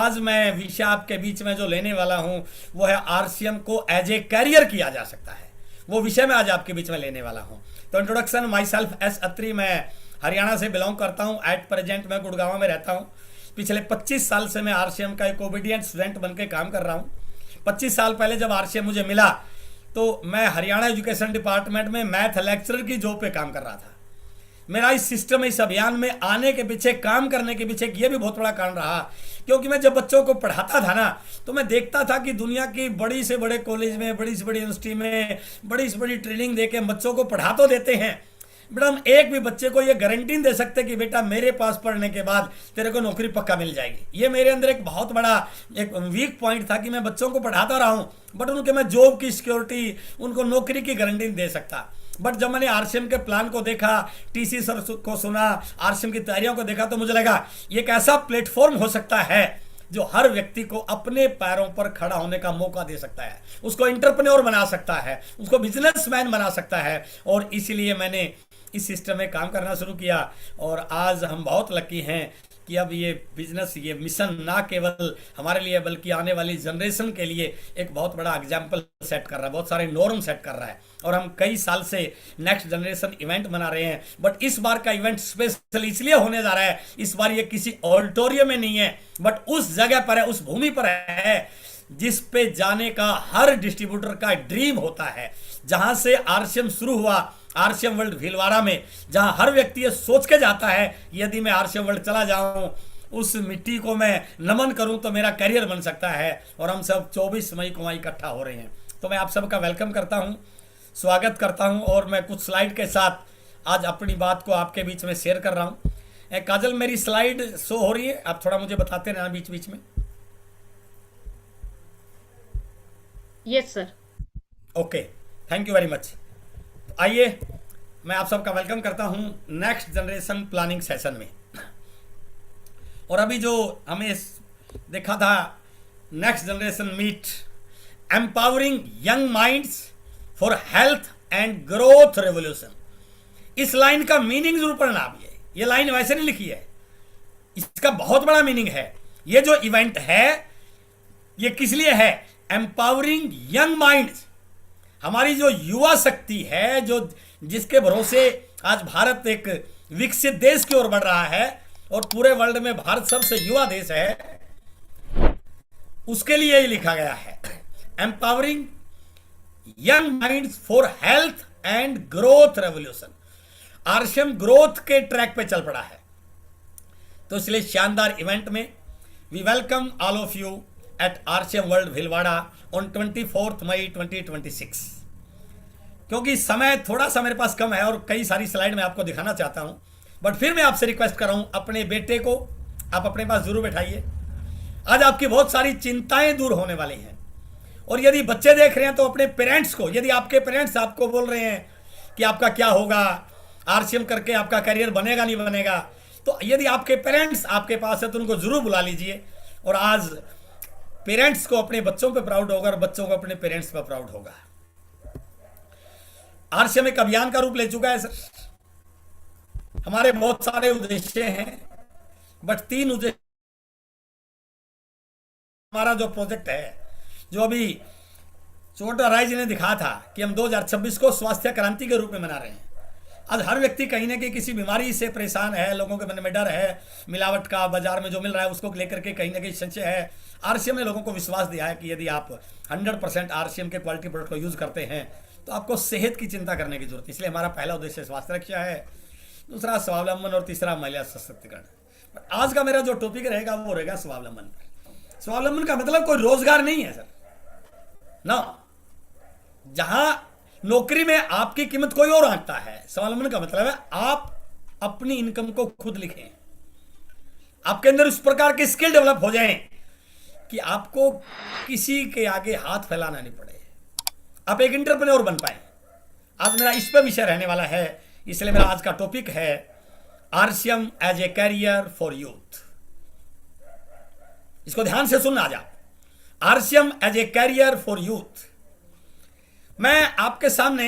आज मैं विषय आपके बीच में जो लेने वाला हूं वो है आरसीएम को एज ए कैरियर किया जा सकता है, वो विषय मैं आज आपके बीच में लेने वाला हूं। तो इंट्रोडक्शन, माई सेल्फ एस अत्री, मैं हरियाणा से बिलोंग करता हूं। एट प्रेजेंट मैं गुड़गांव में रहता हूं। पिछले 25 साल से मैं आरसीएम का एक ओबीडियंट स्टूडेंट बन के काम कर रहा हूं। 25 साल पहले जब आरसीएम मुझे मिला तो मैं हरियाणा एजुकेशन डिपार्टमेंट में मैथ लेक्चरर की जॉब पे काम कर रहा था। मेरा इस सिस्टम, इस अभियान में आने के पीछे, काम करने के पीछे ये भी बहुत बड़ा कारण रहा, क्योंकि मैं जब बच्चों को पढ़ाता था ना तो मैं देखता था कि दुनिया की बड़ी से बड़े कॉलेज में, बड़ी से बड़ी यूनिवर्सिटी में बड़ी से बड़ी ट्रेनिंग देके बच्चों को पढ़ा तो देते हैं, बट हम एक भी बच्चे को ये गारंटी नहीं दे सकते कि बेटा मेरे पास पढ़ने के बाद तेरे को नौकरी पक्का मिल जाएगी। ये मेरे अंदर एक बहुत बड़ा एक वीक पॉइंट था कि मैं बच्चों को पढ़ाता रहा हूँ बट उनके मैं जॉब की सिक्योरिटी, उनको नौकरी की गारंटी नहीं दे सकता। बट जब मैंने आरसीएम के प्लान को देखा, टीसी सर को सुना, आरसीएम की तैयारियों को देखा, तो मुझे लगा ये एक ऐसा प्लेटफॉर्म हो सकता है जो हर व्यक्ति को अपने पैरों पर खड़ा होने का मौका दे सकता है, उसको एंटरप्रेन्योर बना सकता है, उसको बिजनेसमैन बना सकता है। और इसीलिए मैंने इस सिस्टम में काम करना शुरू किया और आज हम बहुत लकी हैं कि अब ये बिजनेस, ये मिशन ना केवल हमारे लिए बल्कि आने वाली जनरेशन के लिए एक बहुत बड़ा एग्जाम्पल सेट कर रहा है, बहुत सारे नॉर्म सेट कर रहा है। और हम कई साल से नेक्स्ट जनरेशन इवेंट मना रहे हैं, बट इस बार का इवेंट स्पेशल इसलिए होने जा रहा है, इस बार ये किसी ऑडिटोरियम में नहीं है बट उस जगह पर है, उस भूमि पर है जिस पे जाने का हर डिस्ट्रीब्यूटर का ड्रीम होता है, जहां से आरसीएम शुरू हुआ, आरसीएम वर्ल्ड भीलवाड़ा में, जहां हर व्यक्ति ये सोच के जाता है यदि मैं आरसीएम वर्ल्ड चला जाऊं, उस मिट्टी को मैं नमन करूं तो मेरा करियर बन सकता है। और हम सब 24 मई को वहां इकट्ठा हो रहे हैं। तो मैं आप सबका वेलकम करता हूं, स्वागत करता हूं और मैं कुछ स्लाइड के साथ आज अपनी बात को आपके बीच में शेयर कर रहा हूं। काजल, मेरी स्लाइड शो हो रही है? आप थोड़ा मुझे बताते रहना बीच बीच में। Yes sir. Okay, thank you very much. आइए, मैं आप सबका वेलकम करता हूं नेक्स्ट जनरेशन प्लानिंग सेशन में। और अभी जो हमें देखा था, next generation meet empowering young minds for health and growth revolution. इस लाइन का मीनिंग जरूर पढ़ना आप। ये लाइन वैसे नहीं लिखी है, इसका बहुत बड़ा मीनिंग है। ये जो इवेंट है ये किस लिए है? एम्पावरिंग यंग माइंड्स, हमारी जो युवा शक्ति है, जो जिसके भरोसे आज भारत एक विकसित देश की ओर बढ़ रहा है और पूरे वर्ल्ड में भारत सबसे युवा देश है, उसके लिए ही लिखा गया है। Empowering young minds for health and growth revolution. RCM growth के ट्रैक पे चल पड़ा है, तो इसलिए शानदार इवेंट में we welcome all of you at RCM world Bhilwara on 24 May 2026। क्योंकि समय थोड़ा सा मेरे पास कम है और कई सारी स्लाइड मैं आपको दिखाना चाहता हूं, बट फिर मैं आपसे रिक्वेस्ट कर रहा हूं, अपने बेटे को आप अपने पास जरूर बैठाइए। आज आपकी बहुत सारी चिंताएं दूर होने वाली हैं। और यदि बच्चे देख रहे हैं तो अपने पेरेंट्स को, यदि आपके पेरेंट्स आपको बोल रहे हैं कि आपका क्या होगा, आरसीएम करके आपका करियर बनेगा नहीं बनेगा, तो यदि आपके पेरेंट्स आपके पास है तो उनको जरूर बुला लीजिए। और आज पेरेंट्स को अपने बच्चों पे प्राउड होगा और बच्चों को अपने पेरेंट्स पे प्राउड होगा। आरसीएम एक अभियान का रूप ले चुका है सर। हमारे बहुत सारे उद्देश्य हैं, बट 3 उद्देश्य। हमारा जो प्रोजेक्ट है, जो अभी छोटा राय जी ने दिखा था कि हम 2026 को स्वास्थ्य क्रांति के रूप में मना रहे हैं। आज हर व्यक्ति कहीं ना कहीं किसी बीमारी से परेशान है, लोगों के मन में डर है, मिलावट का बाजार में जो मिल रहा है उसको लेकर के कहीं ना कहीं संशय है। आरसीएम ने लोगों को विश्वास दिया है कि यदि आप 100% आरसीएम के क्वालिटी प्रोडक्ट को यूज करते हैं तो आपको सेहत की चिंता करने की जरूरत है। इसलिए हमारा पहला उद्देश्य स्वास्थ्य रक्षा है, दूसरा स्वावलंबन और तीसरा महिला सशक्तिकरण। आज का मेरा जो टॉपिक रहेगा वो रहेगा स्वावलंबन। स्वावलंबन का मतलब कोई रोजगार नहीं है सर ना, जहां नौकरी में आपकी कीमत कोई और आंकता है। स्वावलंबन का मतलब है आप अपनी इनकम को खुद लिखें, आपके अंदर उस प्रकार के स्किल डेवलप हो जाएं कि आपको किसी के आगे हाथ फैलाना नहीं पड़े, आप एक एंटरप्रेन्योर बन पाए। आज मेरा इस पर विषय रहने वाला है, इसलिए मेरा आज का टॉपिक है RCM as a career for youth. इसको ध्यान से सुनना आज आप, RCM as a career for youth. मैं आपके सामने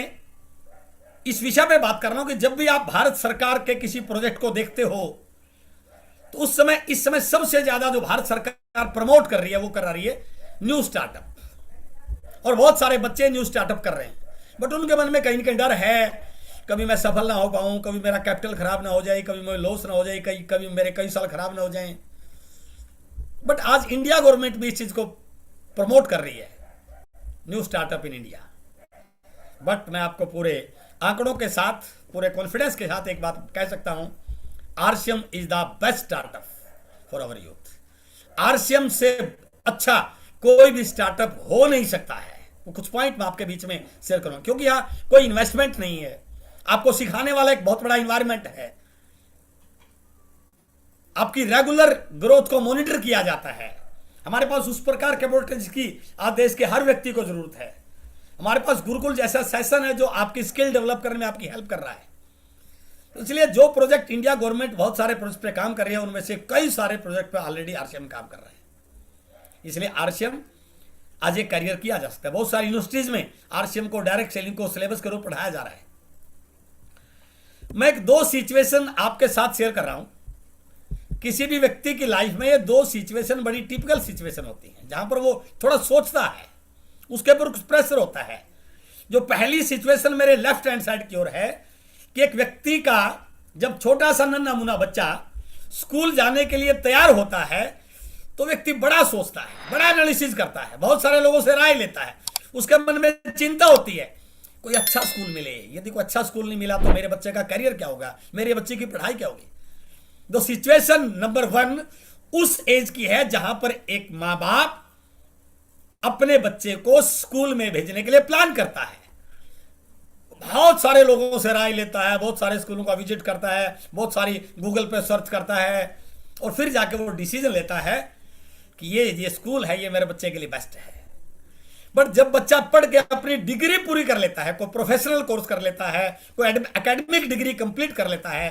इस विषय पे बात कर रहा हूं कि जब भी आप भारत सरकार के किसी प्रोजेक्ट को देखते हो तो उस समय, इस समय सबसे ज्यादा जो भारत सरकार सरकार प्रमोट कर रही है वो करा रही है न्यू स्टार्टअप, और बहुत सारे बच्चे न्यू स्टार्टअप कर रहे हैं, बट उनके मन में कहीं ना कहीं डर है, कभी मैं सफल ना हो पाऊं, कभी मेरा कैपिटल खराब ना हो जाए, कभी मेरे लॉस ना हो जाए, कभी मेरे कई साल खराब ना हो जाएं। बट आज इंडिया गवर्नमेंट भी इस चीज को प्रमोट कर रही है, new startup in India. But मैं आपको पूरे आंकड़ों के साथ, पूरे कॉन्फिडेंस के साथ एक बात कह सकता हूं, RCM is the best startup for our youth. RCM से अच्छा कोई भी स्टार्टअप हो नहीं सकता है। वो कुछ पॉइंट मैं आपके बीच में शेयर करूंगा, क्योंकि यहाँ कोई इन्वेस्टमेंट नहीं है, आपको सिखाने वाला एक बहुत बड़ा इन्वायरमेंट है, आपकी रेगुलर ग्रोथ को मॉनिटर किया जाता है। हमारे पास उस प्रकार के कैपेबिलिटीज की आज देश के हर व्यक्ति को जरूरत है। हमारे पास गुरुकुल जैसा सेशन है जो आपकी स्किल डेवलप करने में आपकी हेल्प कर रहा है। तो इसलिए जो प्रोजेक्ट इंडिया गवर्नमेंट बहुत सारे प्रोजेक्ट पे काम कर रही है, उनमें से कई सारे प्रोजेक्ट पे ऑलरेडी आरसीएम काम कर रहा है। इसलिए आरसीएम आज एक करियर किया जा सकता है। बहुत सारी यूनिवर्सिटीज में आरसीएम को डायरेक्ट सेलिंग को सिलेबस के रूप पढ़ाया जा रहा है। मैं एक दो सिचुएशन आपके साथ शेयर कर रहा हूं। किसी भी व्यक्ति की लाइफ में ये दो सिचुएशन बड़ी टिपिकल सिचुएशन होती हैं, जहां पर वो थोड़ा सोचता है, उसके ऊपर कुछ प्रेशर होता है। जो पहली सिचुएशन मेरे लेफ्ट हैंड साइड की ओर है कि एक व्यक्ति का जब छोटा सा नन्हा मुन्ना बच्चा स्कूल जाने के लिए तैयार होता है तो व्यक्ति बड़ा सोचता है, बड़ा एनालिसिस करता है, बहुत सारे लोगों से राय लेता है। उसके मन में चिंता होती है कोई अच्छा स्कूल मिले, यदि कोई अच्छा स्कूल नहीं मिला तो मेरे बच्चे का करियर क्या होगा, मेरे बच्चे की पढ़ाई क्या होगी। तो सिचुएशन नंबर 1 उस एज की है जहां पर एक मां बाप अपने बच्चे को स्कूल में भेजने के लिए प्लान करता है, बहुत सारे लोगों से राय लेता है, बहुत सारे स्कूलों का विजिट करता है, बहुत सारी गूगल पे सर्च करता है, और फिर जाके वो डिसीजन लेता है कि ये स्कूल है, ये मेरे बच्चे के लिए बेस्ट है। बट जब बच्चा पढ़ के अपनी डिग्री पूरी कर लेता है, कोई प्रोफेशनल कोर्स कर लेता है, कोई एकेडमिक डिग्री कंप्लीट कर लेता है,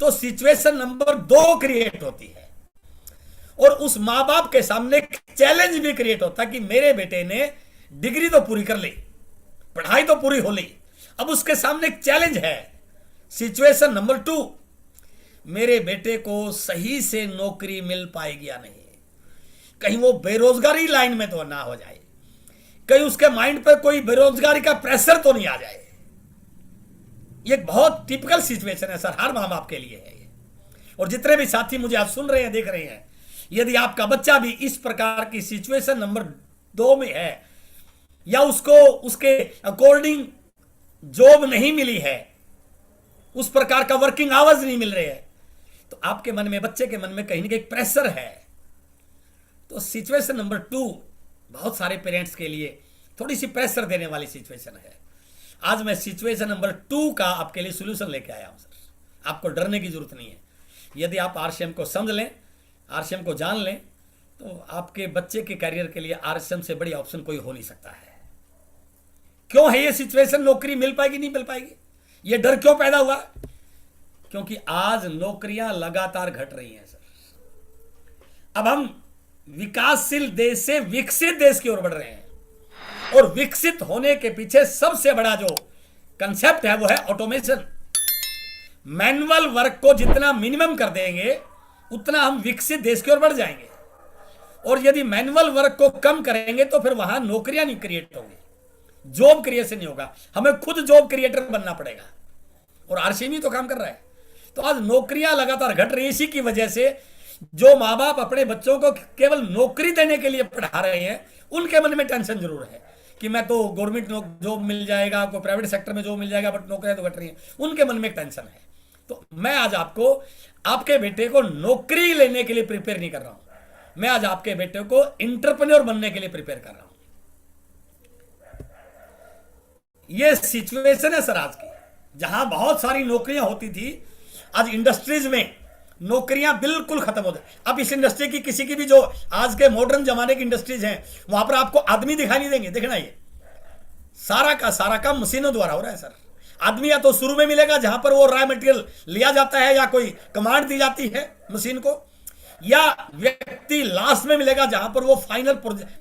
तो सिचुएशन नंबर 2 क्रिएट होती है, और उस मां बाप के सामने एक चैलेंज भी क्रिएट होता है कि मेरे बेटे ने डिग्री तो पूरी कर ली, पढ़ाई तो पूरी हो ली, अब उसके सामने एक चैलेंज है। सिचुएशन नंबर 2, मेरे बेटे को सही से नौकरी मिल पाएगी या नहीं, कहीं वो बेरोजगारी लाइन में तो ना हो जाए, कहीं उसके माइंड पर कोई बेरोजगारी का प्रेशर तो नहीं आ जाए। ये एक बहुत टिपिकल सिचुएशन है सर, हर मां बाप के लिए है ये। और जितने भी साथी मुझे आप सुन रहे हैं, देख रहे हैं, यदि आपका बच्चा भी इस प्रकार की सिचुएशन नंबर 2 में है, या उसको उसके अकॉर्डिंग जॉब नहीं मिली है, उस प्रकार का वर्किंग आवर्स नहीं मिल रहे हैं, तो आपके मन में, बच्चे के मन में कहीं ना कहीं प्रेशर है। तो सिचुएशन नंबर 2 बहुत सारे पेरेंट्स के लिए थोड़ी सी प्रेशर देने वाली सिचुएशन है। आज मैं सिचुएशन नंबर 2 का आपके लिए सोल्यूशन लेके आया हूं सर। आपको डरने की जरूरत नहीं है। यदि आप आरसीएम को समझ लें, आरसीएम को जान लें, तो आपके बच्चे के करियर के लिए आरसीएम से बड़ी ऑप्शन कोई हो नहीं सकता है। क्यों है ये सिचुएशन, नौकरी मिल पाएगी नहीं मिल पाएगी, ये डर क्यों पैदा हुआ? क्योंकि आज नौकरियां लगातार घट रही हैं सर। अब हम विकासशील देश से विकसित देश की ओर बढ़ रहे हैं, और विकसित होने के पीछे सबसे बड़ा जो कंसेप्ट है वो है ऑटोमेशन। मैनुअल वर्क को जितना मिनिमम कर देंगे उतना हम विकसित देश की ओर बढ़ जाएंगे, और यदि मैनुअल वर्क को कम करेंगे तो फिर वहां नौकरियां नहीं क्रिएट होंगी, जॉब क्रिएशन नहीं होगा, हमें खुद जॉब क्रिएटर बनना पड़ेगा, और आरसीएम ही तो काम कर रहा है। तो आज नौकरियां लगातार घट रही है। इसी की वजह से जो माँ बाप अपने बच्चों को केवल नौकरी देने के लिए पढ़ा रहे हैं, उनके मन में टेंशन जरूर है कि मैं तो गवर्नमेंट जॉब मिल जाएगा, कोई प्राइवेट सेक्टर में जॉब मिल जाएगा, बट नौकरियां तो घट रही हैं, उनके मन में एक टेंशन है। तो मैं आज आपको, आपके बेटे को नौकरी लेने के लिए प्रिपेयर नहीं कर रहा हूं, मैं आज आपके बेटे को एंटरप्रेन्योर बनने के लिए प्रिपेयर कर रहा हूं। यह सिचुएशन है सर आज की, जहां बहुत सारी नौकरियां होती थी, आज इंडस्ट्रीज में नौकरियां बिल्कुल खत्म हो गई। अब इस इंडस्ट्री की, किसी की भी जो आज के मॉडर्न जमाने की इंडस्ट्रीज हैं, वहां पर आपको आदमी दिखाई नहीं देंगे। देखना, ये सारा का सारा काम मशीनों द्वारा हो रहा है सर। आदमी या तो शुरू में मिलेगा जहां पर वो रॉ मटेरियल लिया जाता है, या कोई कमांड दी जाती है मशीन को, या व्यक्ति लास्ट में मिलेगा जहां पर वो फाइनल प्रोजेक्ट,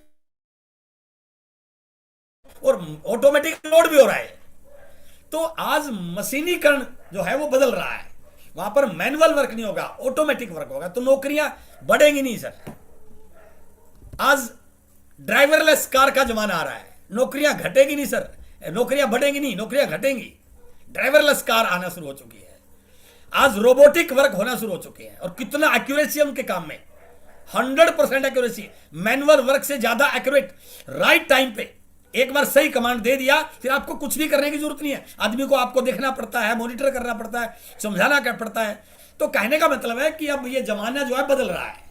और ऑटोमेटिक लोड भी हो रहा है। तो आज मशीनीकरण जो है वो बदल रहा है, वहां पर मैनुअल वर्क नहीं होगा, ऑटोमेटिक वर्क होगा, तो नौकरियां बढ़ेंगी नहीं सर। आज ड्राइवरलेस कार का जमाना आ रहा है। नौकरियां घटेगी नहीं सर, नौकरियां बढ़ेंगी नहीं, नौकरियां घटेंगी। ड्राइवरलेस कार आना शुरू हो चुकी है। आज रोबोटिक वर्क होना शुरू हो चुके हैं और कितना एक्यूरेसी है उनके काम में, 100% एक्यूरेसी, मैनुअल वर्क से ज्यादा एक्यूरेट, राइट टाइम पे। एक बार सही कमांड दे दिया, फिर आपको कुछ भी करने की जरूरत नहीं है। आदमी को आपको देखना पड़ता है, मॉनिटर करना पड़ता है, समझाना क्या पड़ता है। तो कहने का मतलब है कि अब ये जमाना जो है बदल रहा है।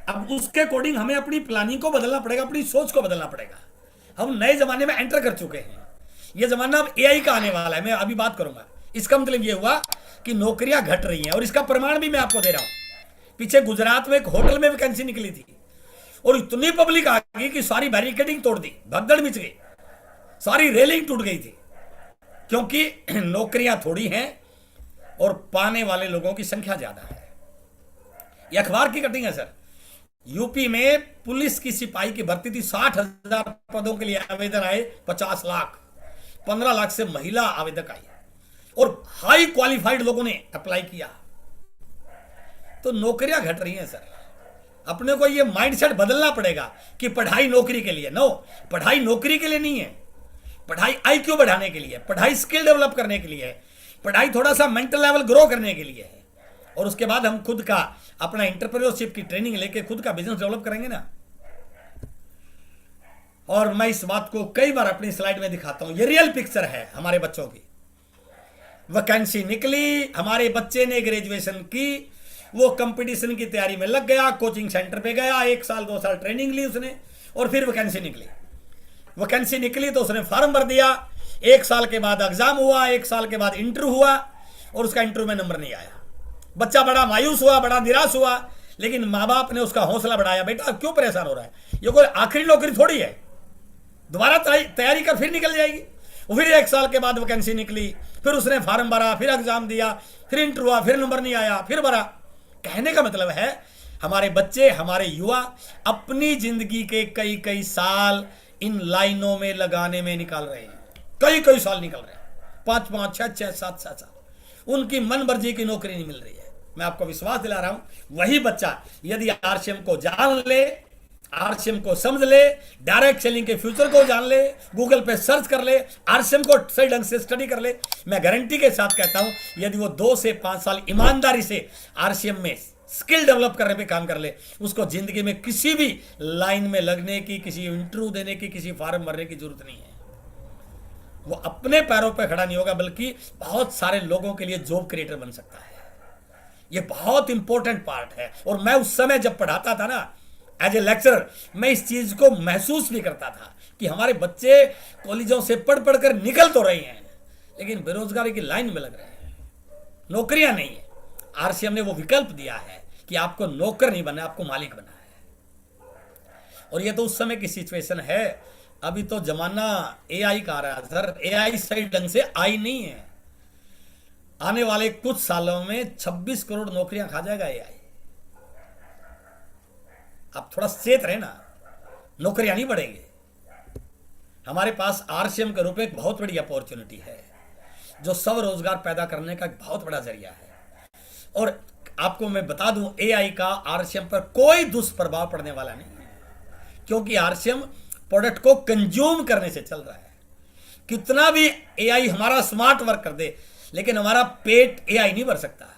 अब उसके अकॉर्डिंग हमें अपनी प्लानिंग को बदलना पड़ेगा, अपनी सोच को बदलना पड़ेगा। हम नए जमाने में एंटर कर चुके हैं। यह जमाना अब एआई का आने वाला है, मैं अभी बात करूंगा। इसका मतलब यह हुआ कि नौकरियां घट रही हैं और इसका प्रमाण भी मैं आपको दे रहा हूं। पीछे गुजरात में एक होटल में वैकेंसी निकली थी और इतनी पब्लिक आ गई कि सारी बैरिकेडिंग तोड़ दी, भगदड़ मच गई, सारी रेलिंग टूट गई थी, क्योंकि नौकरियां थोड़ी हैं और पाने वाले लोगों की संख्या ज्यादा है। यह अखबार की कटिंग है सर। यूपी में पुलिस की सिपाही की भर्ती थी, 60,000 पदों के लिए आवेदन आए, 50 लाख, 15 लाख से महिला आवेदक आई और हाई क्वालिफाइड लोगों ने अप्लाई किया। तो नौकरियां घट रही हैं सर। अपने को ये माइंडसेट बदलना पड़ेगा कि पढ़ाई नौकरी के लिए, नो, पढ़ाई नौकरी के लिए नहीं है। पढ़ाई आईक्यू बढ़ाने के लिए, पढ़ाई स्किल डेवलप करने के लिए है, पढ़ाई थोड़ा सा मेंटल लेवल ग्रो करने के लिए है। और उसके बाद हम खुद का अपना एंटरप्रेन्योरशिप की ट्रेनिंग लेके खुद का बिजनेस डेवलप करेंगे ना। और मैं इस बात को कई बार अपनी स्लाइड में दिखाता हूं। ये रियल पिक्चर है हमारे बच्चों की। वैकेंसी निकली, हमारे बच्चे ने ग्रेजुएशन की, वो कंपटीशन की तैयारी में लग गया, कोचिंग सेंटर पे गया, 1 साल 2 साल ट्रेनिंग ली उसने और फिर वैकेंसी निकली। वैकेंसी निकली तो उसने फॉर्म भर दिया, 1 साल के बाद एग्जाम हुआ, 1 साल के बाद इंटरव्यू हुआ और उसका इंटरव्यू में नंबर नहीं आया। बच्चा बड़ा मायूस हुआ, बड़ा निराश हुआ, लेकिन माँ बाप ने उसका हौसला बढ़ाया, बेटा क्यों परेशान हो रहा है, ये कोई आखिरी नौकरी थोड़ी है, दोबारा तैयारी कर फिर निकल जाएगी। फिर 1 साल के बाद वैकेंसी निकली, फिर उसने फॉर्म भरा, फिर एग्जाम दिया, फिर इंटरव्यू हुआ, फिर नंबर नहीं आया, फिर भरा। कहने का मतलब है हमारे बच्चे, हमारे युवा अपनी जिंदगी के कई कई साल इन लाइनों में लगाने में निकाल रहे हैं, कई कई साल निकल रहे हैं, 5 5 6 6 7 7 साल। उनकी मन मर्जी की नौकरी नहीं मिल रही है। मैं आपको विश्वास दिला रहा हूं, वही बच्चा यदि आरसीएम को जान ले, आरसीएम को समझ ले, डायरेक्ट सेलिंग के फ्यूचर को जान ले, गूगल पे सर्च कर ले, आरसीएम को सही ढंग से स्टडी कर ले, मैं गारंटी के साथ कहता हूं यदि वो 2 से 5 साल ईमानदारी से आरसीएम में स्किल डेवलप करने पे काम कर ले, उसको जिंदगी में किसी भी लाइन में लगने की, किसी इंटरव्यू देने की, किसी फॉर्म भरने की जरूरत नहीं है। वो अपने पैरों पर खड़ा नहीं होगा, बल्कि बहुत सारे लोगों के लिए जॉब क्रिएटर बन सकता है। ये बहुत इंपॉर्टेंट पार्ट है। और मैं उस समय जब पढ़ाता था ना एज ए लेक्चरर, मैं इस चीज को महसूस भी करता था कि हमारे बच्चे कॉलेजों से पढ़ पढ़ कर निकल तो रहे हैं, लेकिन बेरोजगारी की लाइन में लग रहे हैं, नौकरियां नहीं है। आरसीएम ने वो विकल्प दिया है कि आपको नौकर नहीं बनना, आपको मालिक बनना है। और ये तो उस समय की सिचुएशन है। अभी तो जमाना एआई का आ रहा है सर। एआई सही ढंग से आई नहीं है। आने वाले कुछ सालों में 26 करोड़ नौकरियां खा जाएगा एआई। आप थोड़ा सचेत रहे ना, नौकरियां नहीं बढ़ेंगे। हमारे पास आरसीएम के रूप में एक बहुत बड़ी अपॉर्चुनिटी है, जो सब रोजगार पैदा करने का एक बहुत बड़ा जरिया है। और आपको मैं बता दूं, एआई का आरसीएम पर कोई दुष्प्रभाव पड़ने वाला नहीं है, क्योंकि आरसीएम प्रोडक्ट को कंज्यूम करने से चल रहा है। कितना भी एआई हमारा स्मार्ट वर्क कर दे, लेकिन हमारा पेट एआई नहीं भर सकता।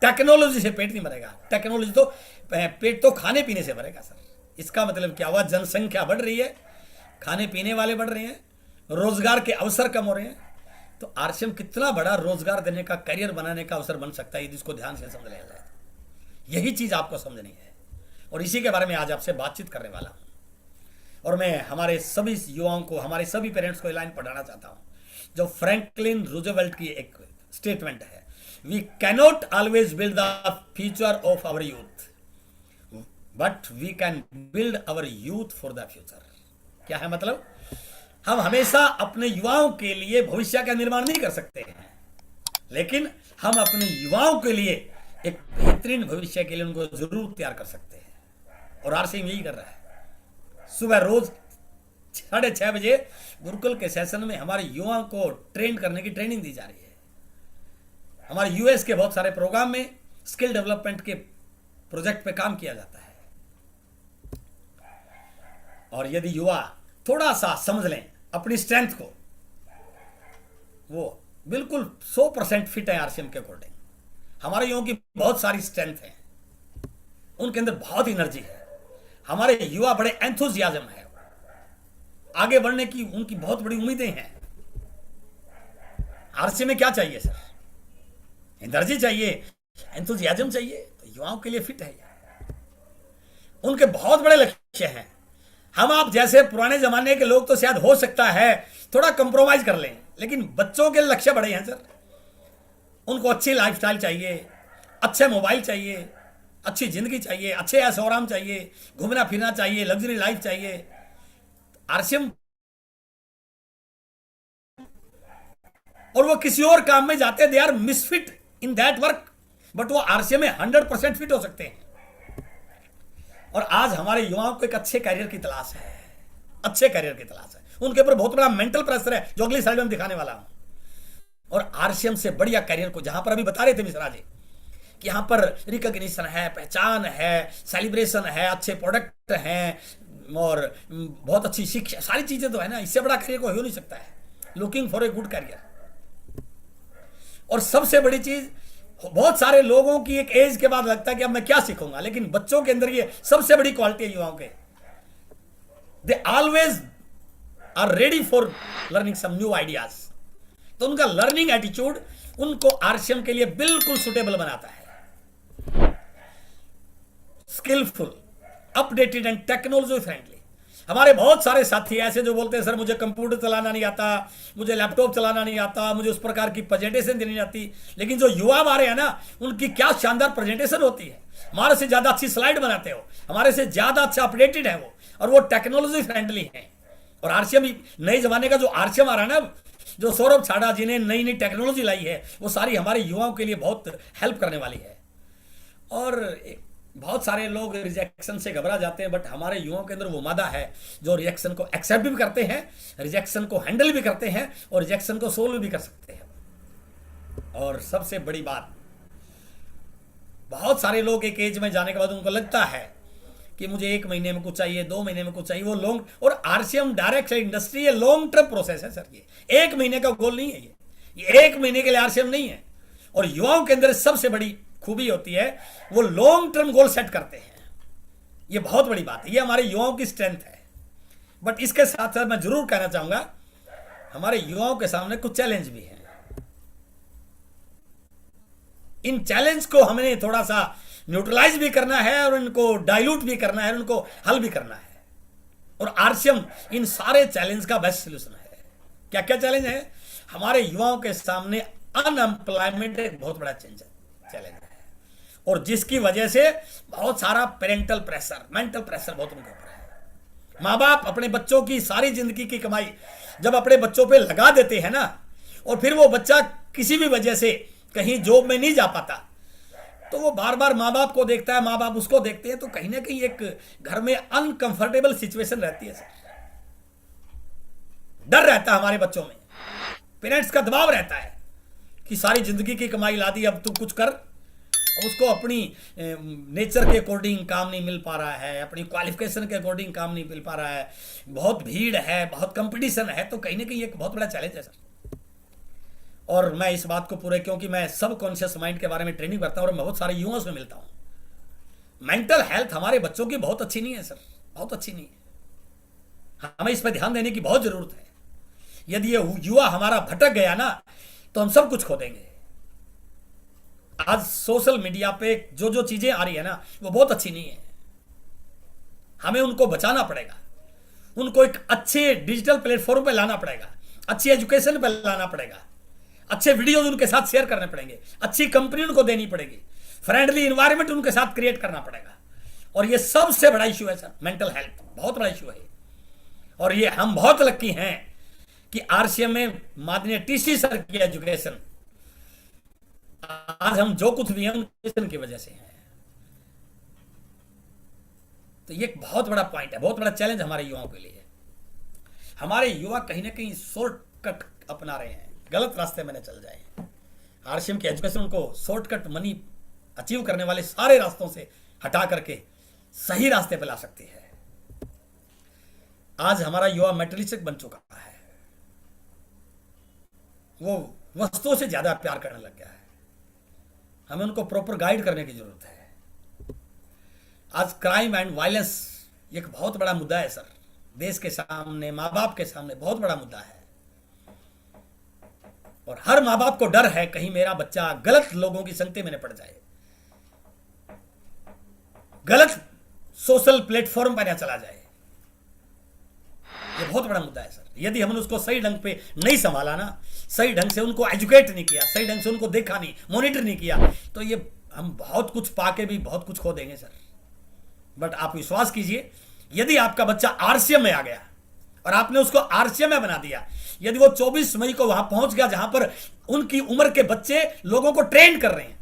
टेक्नोलॉजी से पेट नहीं भरेगा। टेक्नोलॉजी तो पेट तो खाने पीने से भरेगा सर। इसका मतलब क्या हुआ? जनसंख्या बढ़ रही है, खाने पीने वाले बढ़ रहे हैं, रोजगार के अवसर कम हो रहे हैं। तो आरसीएम कितना बड़ा रोजगार देने का, करियर बनाने का अवसर बन सकता है, जिसको ध्यान से समझ लिया जाए। यही चीज आपको समझनी है और इसी के बारे में आज आपसे बातचीत करने वाला हूं। और मैं हमारे सभी युवाओं को, हमारे सभी पेरेंट्स को लाइन पढ़ाना चाहता हूं, जो फ्रैंकलिन रूजवेल्ट की एक स्टेटमेंट है, we cannot always build the future of our youth, but we can build our youth for the future. क्या है मतलब? हम हमेशा अपने युवाओं के लिए भविष्य का निर्माण नहीं कर सकते हैं, लेकिन हम अपने युवाओं के लिए एक बेहतरीन भविष्य के लिए उनको जरूर तैयार कर सकते हैं। और आरसीएम यही कर रहा है। सुबह रोज 6:30 बजे गुरुकुल के सेशन में हमारे युवाओं को ट्रेन करने की ट्रेनिंग दी जा रही है। हमारे यूएस के बहुत सारे प्रोग्राम में स्किल डेवलपमेंट के प्रोजेक्ट पे काम किया जाता है। और यदि युवा थोड़ा सा समझ लें अपनी स्ट्रेंथ को, वो बिल्कुल 100% फिट है आरसीएम के अकॉर्डिंग। हमारे युवाओं की बहुत सारी स्ट्रेंथ है, उनके अंदर बहुत एनर्जी है। हमारे युवा बड़े एंथुजियाज्म है, आगे बढ़ने की उनकी बहुत बड़ी उम्मीदें हैं। आरसीएम में क्या चाहिए सर? एनर्जी चाहिए, एंथुजियाज्म चाहिए, तो युवाओं के लिए फिट है। उनके बहुत बड़े लक्ष्य हैं। हम आप जैसे पुराने जमाने के लोग तो शायद हो सकता है थोड़ा कंप्रोमाइज कर लें, लेकिन बच्चों के लक्ष्य बड़े हैं सर। उनको अच्छी लाइफस्टाइल चाहिए, अच्छे मोबाइल चाहिए, अच्छी जिंदगी चाहिए, अच्छे ऐश आराम चाहिए, घूमना फिरना चाहिए, लग्जरी लाइफ चाहिए। आरसीएम और वो किसी और काम में जाते, they are misfit in that work, but वो आरसीएम में 100% फिट हो सकते हैं। और आज हमारे युवाओं को एक अच्छे करियर की तलाश है, अच्छे करियर की तलाश है। उनके ऊपर बहुत बड़ा मेंटल प्रेशर है, जो अगली स्लाइड में दिखाने वाला हूं। और आरसीएम से बढ़िया करियर को, जहां पर अभी बता रहे थे मिश्रा जी कि यहां पर रिकॉग्निशन है, पहचान है, सेलिब्रेशन है, अच्छे प्रोडक्ट हैं और बहुत अच्छी शिक्षा, सारी चीजें तो है ना। इससे बड़ा करियर कोई हो नहीं सकता है। Looking for a good career. और सबसे बड़ी चीज, बहुत सारे लोगों की एक एज के बाद लगता है कि अब मैं क्या सीखूंगा, लेकिन बच्चों के अंदर ये सबसे बड़ी क्वालिटी है युवाओं के। They always are ready for learning some new ideas. तो उनका लर्निंग एटीट्यूड उनको आरसीएम के लिए बिल्कुल सुटेबल बनाता है। Skilful, updated and technology friendly. हमारे बहुत सारे साथी ऐसे जो बोलते हैं सर मुझे कंप्यूटर चलाना नहीं आता, मुझे लैपटॉप चलाना नहीं आता, मुझे उस प्रकार की प्रेजेंटेशन देनी नहीं आती। लेकिन जो युवा हमारे हैं ना, उनकी क्या शानदार प्रेजेंटेशन होती है। हमारे से ज्यादा अच्छी स्लाइड बनाते हो, हमारे से ज्यादा अच्छा अपडेटेड है वो, और वो टेक्नोलॉजी फ्रेंडली है। और आरसीएम नए जमाने का जो आरसीएम आ रहा है ना, जो सौरभ छाड़ा जिन्हें नई नई टेक्नोलॉजी लाई है, वो सारी हमारे युवाओं के लिए बहुत हेल्प करने वाली है। और बहुत सारे लोग रिजेक्शन से घबरा जाते हैं, बट हमारे युवाओं के अंदर वो मादा है जो रिजेक्शन को एक्सेप्ट भी करते हैं, रिजेक्शन को हैंडल भी करते हैं और रिजेक्शन को सोल्व भी कर सकते हैं। और सबसे बड़ी बात, बहुत सारे लोग एक एज में जाने के बाद उनको लगता है कि मुझे 1 महीने में कुछ चाहिए, 2 महीने में कुछ चाहिए, वो लॉन्ग। और आरसीएम डायरेक्ट इंडस्ट्री, ये लॉन्ग टर्म प्रोसेस है सर। ये 1 महीने का गोल नहीं है, ये 1 महीने के लिए आरसीएम नहीं है। और युवाओं के अंदर सबसे बड़ी खूबी होती है, वो लॉन्ग टर्म गोल सेट करते हैं। ये बहुत बड़ी बात है, ये हमारे युवाओं की स्ट्रेंथ है। बट इसके साथ साथ मैं जरूर कहना चाहूंगा, हमारे युवाओं के सामने कुछ चैलेंज भी हैं। इन चैलेंज को हमें थोड़ा सा न्यूट्रलाइज भी करना है और इनको डाइल्यूट भी करना है, उनको हल भी करना है। और आरसीएम इन सारे चैलेंज का बेस्ट सोल्यूशन है। क्या क्या चैलेंज है? हमारे युवाओं के सामने अनएम्प्लॉयमेंट एक बहुत बड़ा चैलेंज है, और जिसकी वजह से बहुत सारा पेरेंटल प्रेशर, मेंटल प्रेशर बहुत उनके ऊपर है। माँ बाप अपने बच्चों की सारी जिंदगी की कमाई जब अपने बच्चों पे लगा देते हैं ना, और फिर वो बच्चा किसी भी वजह से कहीं जॉब में नहीं जा पाता, तो वो बार बार माँ बाप को देखता है, माँ बाप उसको देखते हैं, तो कहीं ना कहीं एक घर में अनकंफर्टेबल सिचुएशन रहती है सर। डर रहता है हमारे बच्चों में, पेरेंट्स का दबाव रहता है कि सारी जिंदगी की कमाई ला दी, अब तू कुछ कर। उसको अपनी नेचर के अकॉर्डिंग काम नहीं मिल पा रहा है, अपनी क्वालिफिकेशन के अकॉर्डिंग काम नहीं मिल पा रहा है, बहुत भीड़ है, बहुत कंपटीशन है, तो कहीं ना कहीं एक बहुत बड़ा चैलेंज है सर। और मैं इस बात को पूरे, क्योंकि मैं सब कॉन्शियस माइंड के बारे में ट्रेनिंग करता हूँ और मैं बहुत सारे युवाओं से मिलता हूँ, मेंटल हेल्थ हमारे बच्चों की बहुत अच्छी नहीं है सर, बहुत अच्छी नहीं है। हमें इस पर ध्यान देने की बहुत जरूरत है। यदि ये युवा हमारा भटक गया ना, तो हम सब कुछ खो देंगे। आज सोशल मीडिया पे जो जो चीजें आ रही है ना, वो बहुत अच्छी नहीं है। हमें उनको बचाना पड़ेगा, उनको एक अच्छे डिजिटल प्लेटफॉर्म पे लाना पड़ेगा, अच्छी एजुकेशन पे लाना पड़ेगा, अच्छे वीडियोज उनके साथ शेयर करने पड़ेंगे, अच्छी कंपनी उनको देनी पड़ेगी, फ्रेंडली इन्वायरमेंट उनके साथ क्रिएट करना पड़ेगा। और ये सबसे बड़ा इशू है सर, मेंटल हेल्थ बहुत बड़ा इशू है। और ये हम बहुत लकी हैं कि आरसीएम में माननीय टीसी सर की एजुकेशन, आज हम जो कुछ भी हैं एजुकेशन की वजह से हैं। तो ये एक बहुत बड़ा पॉइंट है, बहुत बड़ा चैलेंज हमारे युवाओं के लिए। हमारे युवा कहीं ना कहीं शॉर्टकट अपना रहे हैं, गलत रास्ते में न चल जाए। आरसीएम की एजुकेशन उनको शॉर्टकट मनी अचीव करने वाले सारे रास्तों से हटा करके सही रास्ते पर ला सकती है। आज हमारा युवा मेटेरियलिस्टिक बन चुका है, वो वस्तुओं से ज्यादा प्यार करने लग गया है। हमें उनको प्रॉपर गाइड करने की जरूरत है। आज क्राइम एंड वायलेंस एक बहुत बड़ा मुद्दा है सर, देश के सामने, माँ बाप के सामने बहुत बड़ा मुद्दा है। और हर माँ बाप को डर है कहीं मेरा बच्चा गलत लोगों की संगति में न पड़ जाए, गलत सोशल प्लेटफॉर्म पर न चला जाए। ये बहुत बड़ा मुद्दा है सर। यदि हमने उसको सही ढंग पे नहीं संभाला ना, सही ढंग से उनको एजुकेट नहीं किया, सही ढंग से उनको देखा नहीं, मॉनिटर नहीं किया, तो ये हम बहुत कुछ पाके भी बहुत कुछ खो देंगे सर। बट आप विश्वास कीजिए, यदि आपका बच्चा आरसीएम में आ गया और आपने उसको आरसीएम में बना दिया, यदि वो 24 मई को वहां पहुंच गया जहां पर उनकी उम्र के बच्चे लोगों को ट्रेन कर रहे हैं,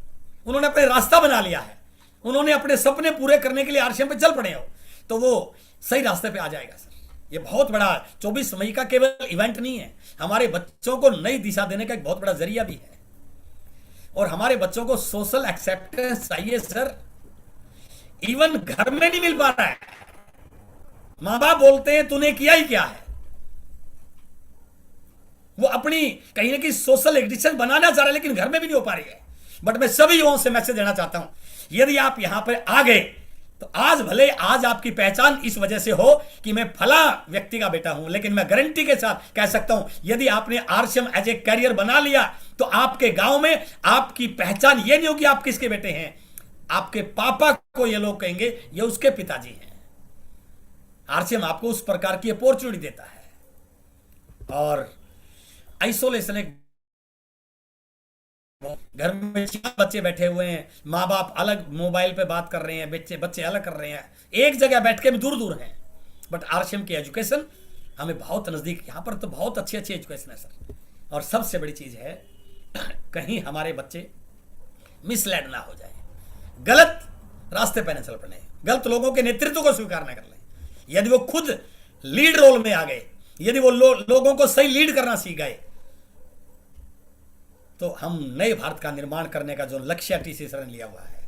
उन्होंने अपने रास्ता बना लिया है, उन्होंने अपने सपने पूरे करने के लिए आरसीएम पे चल पड़े हो, तो वो सही रास्ते पे आ जाएगा सर। ये बहुत बड़ा 24 मई का केवल इवेंट नहीं है, हमारे बच्चों को नई दिशा देने का एक बहुत बड़ा जरिया भी है। और हमारे बच्चों को सोशल एक्सेप्टेंस चाहिए सर। इवन घर में नहीं मिल पा रहा है, मां बाप बोलते हैं तूने किया ही क्या है। वो अपनी कहीं ना कहीं सोशल एडिक्शन बनाना चाह रहा है, लेकिन घर में भी नहीं हो पा रही है। बट मैं सभी युवाओं से मैसेज देना चाहता हूं, यदि आप यहां पर आ गए तो आज भले आज आपकी पहचान इस वजह से हो कि मैं फला व्यक्ति का बेटा हूं, लेकिन मैं गारंटी के साथ कह सकता हूं, यदि आपने आरसीएम एज ए कैरियर बना लिया तो आपके गांव में आपकी पहचान ये नहीं होगी आप किसके बेटे हैं, आपके पापा को ये लोग कहेंगे ये उसके पिताजी हैं। आरसीएम आपको उस प्रकार की अपॉर्चुनिटी देता है। और आइसोलेशन एक, घर में 4 बच्चे बैठे हुए हैं, माँ बाप अलग मोबाइल पे बात कर रहे हैं, बच्चे अलग कर रहे हैं, एक जगह बैठ के भी दूर दूर हैं। बट आरसीएम की एजुकेशन हमें बहुत नजदीक, यहाँ पर तो बहुत अच्छी एजुकेशन है सर। और सबसे बड़ी चीज है कहीं हमारे बच्चे मिसलेड ना हो जाए, गलत रास्ते पर न चल पड़े, गलत लोगों के नेतृत्व को स्वीकार न कर ले। यदि वो खुद लीड रोल में आ गए, यदि वो लोगों को सही लीड करना सीख गए, तो हम नए भारत का निर्माण करने का जो लक्ष्य टीसी सर ने लिया हुआ है।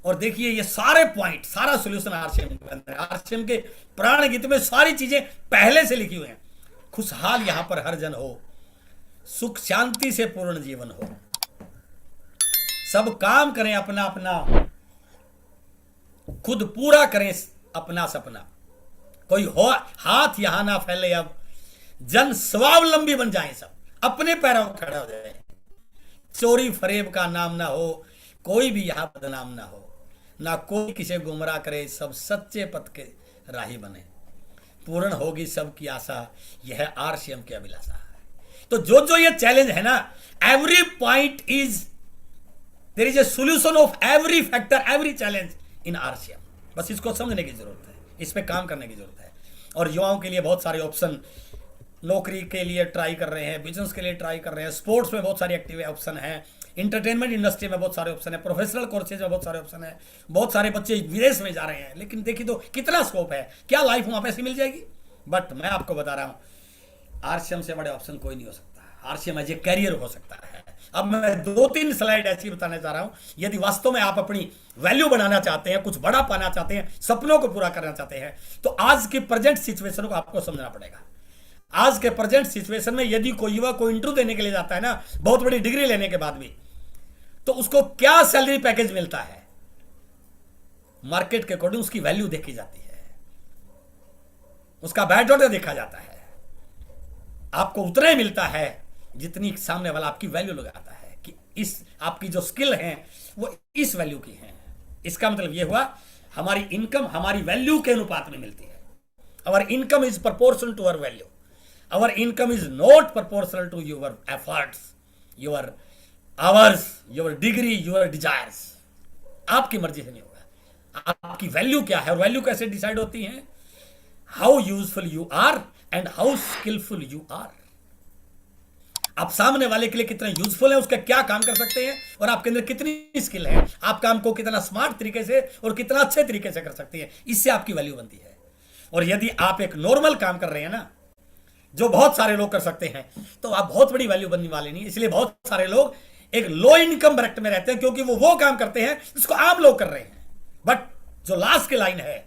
और देखिए ये सारे पॉइंट, सारा सोल्यूशन आरसीएम के अंदर है। आरसीएम के प्राण गीत में सारी चीजें पहले से लिखी हुई हैं। खुशहाल यहां पर हर जन हो, सुख शांति से पूर्ण जीवन हो, सब काम करें अपना अपना, खुद पूरा करें अपना सपना, कोई हो हाथ यहां ना फैले, अब जन स्वावलंबी बन जाएं, सब अपने पैरों पर खड़ा हो जाए, चोरी फरेब का नाम ना हो, कोई भी यहां बदनाम ना हो, ना कोई किसी गुमराह करे, सब सच्चे पथ के राही बने, पूर्ण होगी सबकी आशा, यह आरसीएम की अभिलाषा है। तो जो जो ये चैलेंज है ना, every point is, there is a solution of every factor, every challenge in RCM. बस इसको समझने की जरूरत है, इस पे काम करने की जरूरत है। और युवाओं के लिए बहुत सारे ऑप्शन, नौकरी के लिए ट्राई कर रहे हैं, बिजनेस के लिए ट्राई कर रहे हैं, स्पोर्ट्स में बहुत सारे एक्टिव ऑप्शन हैं, इंटरटेनमेंट इंडस्ट्री में बहुत सारे ऑप्शन है, प्रोफेशनल कोर्सेज में बहुत सारे ऑप्शन है, बहुत सारे बच्चे विदेश में जा रहे हैं। लेकिन देखिए तो कितना स्कोप है, क्या लाइफ वहां पे ऐसी मिल जाएगी। बट मैं आपको बता रहा हूं, आरसीएम से बड़े ऑप्शन कोई नहीं हो सकता। आरसीएम एज ए कैरियर हो सकता है। अब मैं 2-3 स्लाइड ऐसी बताने जा रहा हूं, यदि वास्तव में आप अपनी वैल्यू बनाना चाहते हैं, कुछ बड़ा पाना चाहते हैं, सपनों को पूरा करना चाहते हैं, तो आज की प्रेजेंट सिचुएशन को आपको समझना पड़ेगा। आज के प्रेजेंट सिचुएशन में यदि कोई युवा को इंटरव्यू देने के लिए जाता है ना, बहुत बड़ी डिग्री लेने के बाद भी, तो उसको क्या सैलरी पैकेज मिलता है, मार्केट के अकॉर्डिंग उसकी वैल्यू देखी जाती है, उसका बायोडाटा देखा जाता है। आपको उतना ही मिलता है जितनी सामने वाला आपकी वैल्यू लगाता है, कि इस आपकी जो स्किल है वो इस वैल्यू की है। इसका मतलब ये हुआ हमारी इनकम हमारी वैल्यू के अनुपात में मिलती है। Our income is proportional to our value. Our income is not proportional to your efforts, your hours, your degree, your desires. आपकी मर्जी से नहीं होगा। आपकी वैल्यू क्या है और वैल्यू कैसे डिसाइड होती है? How useful you are and how skilful you are. आप सामने वाले के लिए कितना यूजफुल है, उसका क्या काम कर सकते हैं, और आपके अंदर कितनी स्किल है, आप काम को कितना स्मार्ट तरीके से और कितना अच्छे तरीके से कर सकते हैं, इससे आपकी वैल्यू बनती है। और यदि आप एक नॉर्मल काम कर रहे हैं ना, जो बहुत सारे लोग कर सकते हैं, तो आप बहुत बड़ी वैल्यू बनने वाले नहीं। इसलिए बहुत सारे लोग एक लो इनकम ब्रैकेट में रहते हैं, क्योंकि वो काम करते हैं जिसको आम लोग कर रहे हैं। बट जो लास्ट की लाइन है,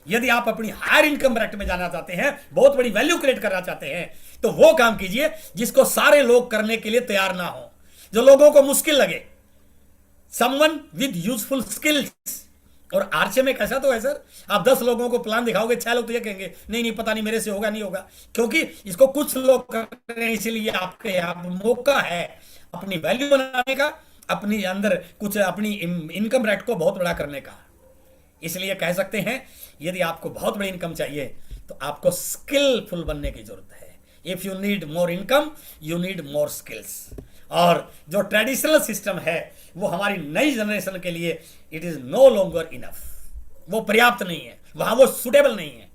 यदि आप अपनी हायर इनकम ब्रैकेट में जाना चाहते हैं, बहुत बड़ी वैल्यू क्रिएट करना चाहते हैं, तो वो काम कीजिए जिसको सारे लोग करने के लिए तैयार ना हो, जो लोगों को मुश्किल लगे। Someone with useful skills. और आरसीएम में कैसा तो है सर, आप 10 लोगों को प्लान दिखाओगे, 6 लोग तो ये कहेंगे नहीं नहीं पता नहीं मेरे से होगा नहीं होगा, क्योंकि इसको कुछ लोग कर रहे हैं। इसलिए आपके यहाँ मौका है अपनी वैल्यू बनाने का, अपनी अंदर कुछ अपनी इनकम रेट को बहुत बड़ा करने का। इसलिए कह सकते हैं यदि आपको बहुत बड़ी इनकम चाहिए तो आपको स्किलफुल बनने की जरूरत है। If you need more income you need more skills. और जो ट्रेडिशनल सिस्टम है वो हमारी नई जनरेशन के लिए it is no longer enough, वो पर्याप्त नहीं है, वहां वो सुटेबल नहीं है।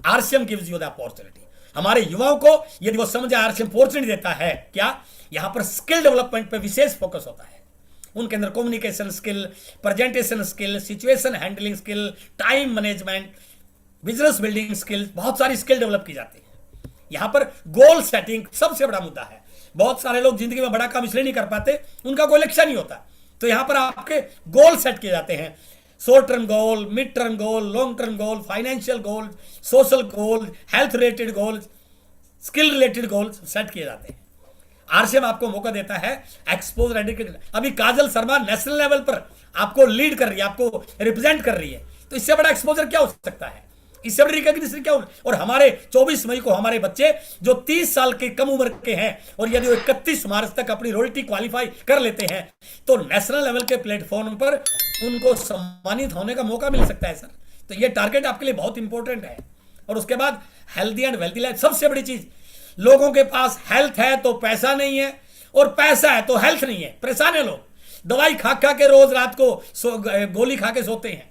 RCM gives you the opportunity. हमारे युवाओं को यदि वो समझे आरसीएम अपॉर्चुनिटी देता है, क्या यहां पर स्किल डेवलपमेंट पे विशेष फोकस होता है। उनके अंदर communication skill, presentation skill, situation handling skill, time management, business building skill, बहुत सारी स्किल डेवलप की जाती है। यहां पर गोल सेटिंग सबसे बड़ा मुद्दा है। बहुत सारे लोग जिंदगी में बड़ा काम इसलिए नहीं कर पाते, उनका कोई लक्ष्य नहीं होता। तो यहां पर आपके गोल सेट किए जाते हैं, short term goal, mid term goal, long term goal, financial goal, social goal, health related goal, skill related goal set किए जाते हैं। आरसीएम आपको मौका देता है एक्सपोज एडुकेट। अभी काजल शर्मा नेशनल लेवल पर आपको लीड कर रही है, आपको रिप्रेजेंट कर रही है, तो इससे बड़ा एक्सपोजर क्या हो सकता है, इससे बड़ी रिकॉग्निशन क्या हो। और हमारे 24 मई को हमारे बच्चे जो 30 साल के कम उम्र के हैं और यदि वो 31 मार्च तक अपनी रोयल्टी क्वालिफाई कर लेते हैं तो नेशनल लेवल के प्लेटफॉर्म पर उनको सम्मानित होने का मौका मिल सकता है सर। तो ये टारगेट आपके लिए बहुत इंपॉर्टेंट है। और उसके बाद हेल्दी एंड वेल्थी लाइफ, सबसे बड़ी चीज, लोगों के पास हेल्थ है तो पैसा नहीं है, और पैसा है तो हेल्थ नहीं है। परेशान है लोग, दवाई खा खा के रोज रात को गोली खा के सोते हैं,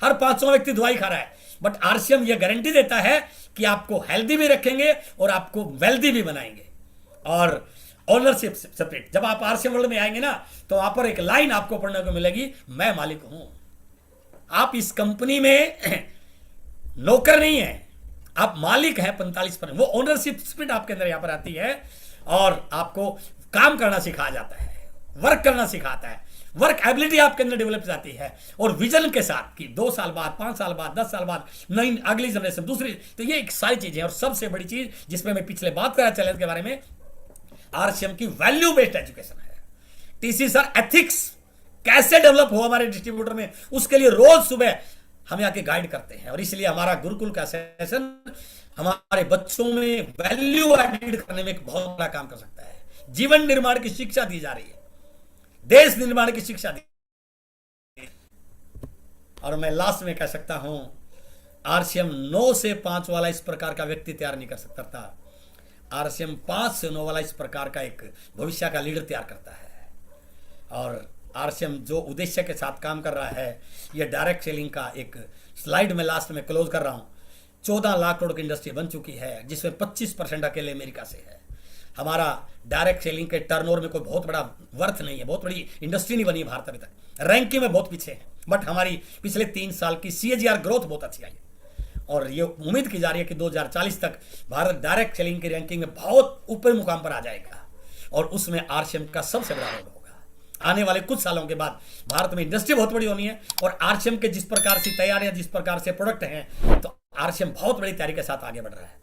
हर 500 व्यक्ति दवाई खा रहा है। बट आरसीएम यह गारंटी देता है कि आपको हेल्दी भी रखेंगे और आपको वेल्दी भी बनाएंगे। और ओनरशिप सेपरेट, जब आप आरसीएम वर्ल्ड में आएंगे ना तो वहां पर एक लाइन आपको पढ़ने को मिलेगी, मैं मालिक हूं। आप इस कंपनी में नौकर नहीं है, आप मालिक हैं 45%। वो ओनरशिप स्पिरिट आपके अंदर यहां पर आती है और आपको काम करना सिखाया जाता है, वर्क करना सिखाता है, वर्क एबिलिटी आपके अंदर डेवलप जाती है। और विजन के साथ कि 2 साल बाद, 5 साल बाद, 10 साल बाद नई अगली जनरेशन दूसरी, तो ये एक सारी चीजें। और सबसे बड़ी चीज जिसमें मैं पिछले बात कर रहा चैलेंज के बारे में, आरसीएम की वैल्यू बेस्ड एजुकेशन है। टीसी सर एथिक्स कैसे डेवलप हो हमारे डिस्ट्रीब्यूटर में, उसके लिए रोज सुबह हम आके गाइड करते हैं। और इसलिए हमारा गुरुकुल का सेशन हमारे बच्चों में वैल्यू एडिड करने में एक बहुत बड़ा काम कर सकता है। जीवन निर्माण की शिक्षा दी जा रही है, देश निर्माण की शिक्षा दी। और मैं लास्ट में कह सकता हूं, आरसीएम 9 से 5 वाला इस प्रकार का व्यक्ति तैयार नहीं कर सकता था। आरसीएम 5 से 9 वाला इस प्रकार का एक भविष्य का लीडर तैयार करता है। और आरसीएम जो उद्देश्य के साथ काम कर रहा है, यह डायरेक्ट सेलिंग का एक स्लाइड में लास्ट में क्लोज कर रहा हूं। 14 लाख करोड़ की इंडस्ट्री बन चुकी है, जिसमें 25% अकेले अमेरिका से है। हमारा डायरेक्ट सेलिंग के टर्नओवर में कोई बहुत बड़ा वर्थ नहीं है, बहुत बड़ी इंडस्ट्री नहीं बनी है भारत अभी तक, रैंकिंग में बहुत पीछे है। बट हमारी पिछले 3 साल की CAGR ग्रोथ बहुत अच्छी आई है और ये उम्मीद की जा रही है कि 2040 तक भारत डायरेक्ट सेलिंग की रैंकिंग में बहुत ऊपर मुकाम पर आ जाएगा और उसमें आरसीएम का सबसे बड़ा रोल होगा। आने वाले कुछ सालों के बाद भारत में इंडस्ट्री बहुत बड़ी होनी है और आरसीएम के जिस प्रकार से तैयारियां, जिस प्रकार से प्रोडक्ट हैं, तो आरसीएम बहुत बड़ी तैयारी के साथ आगे बढ़ रहा है।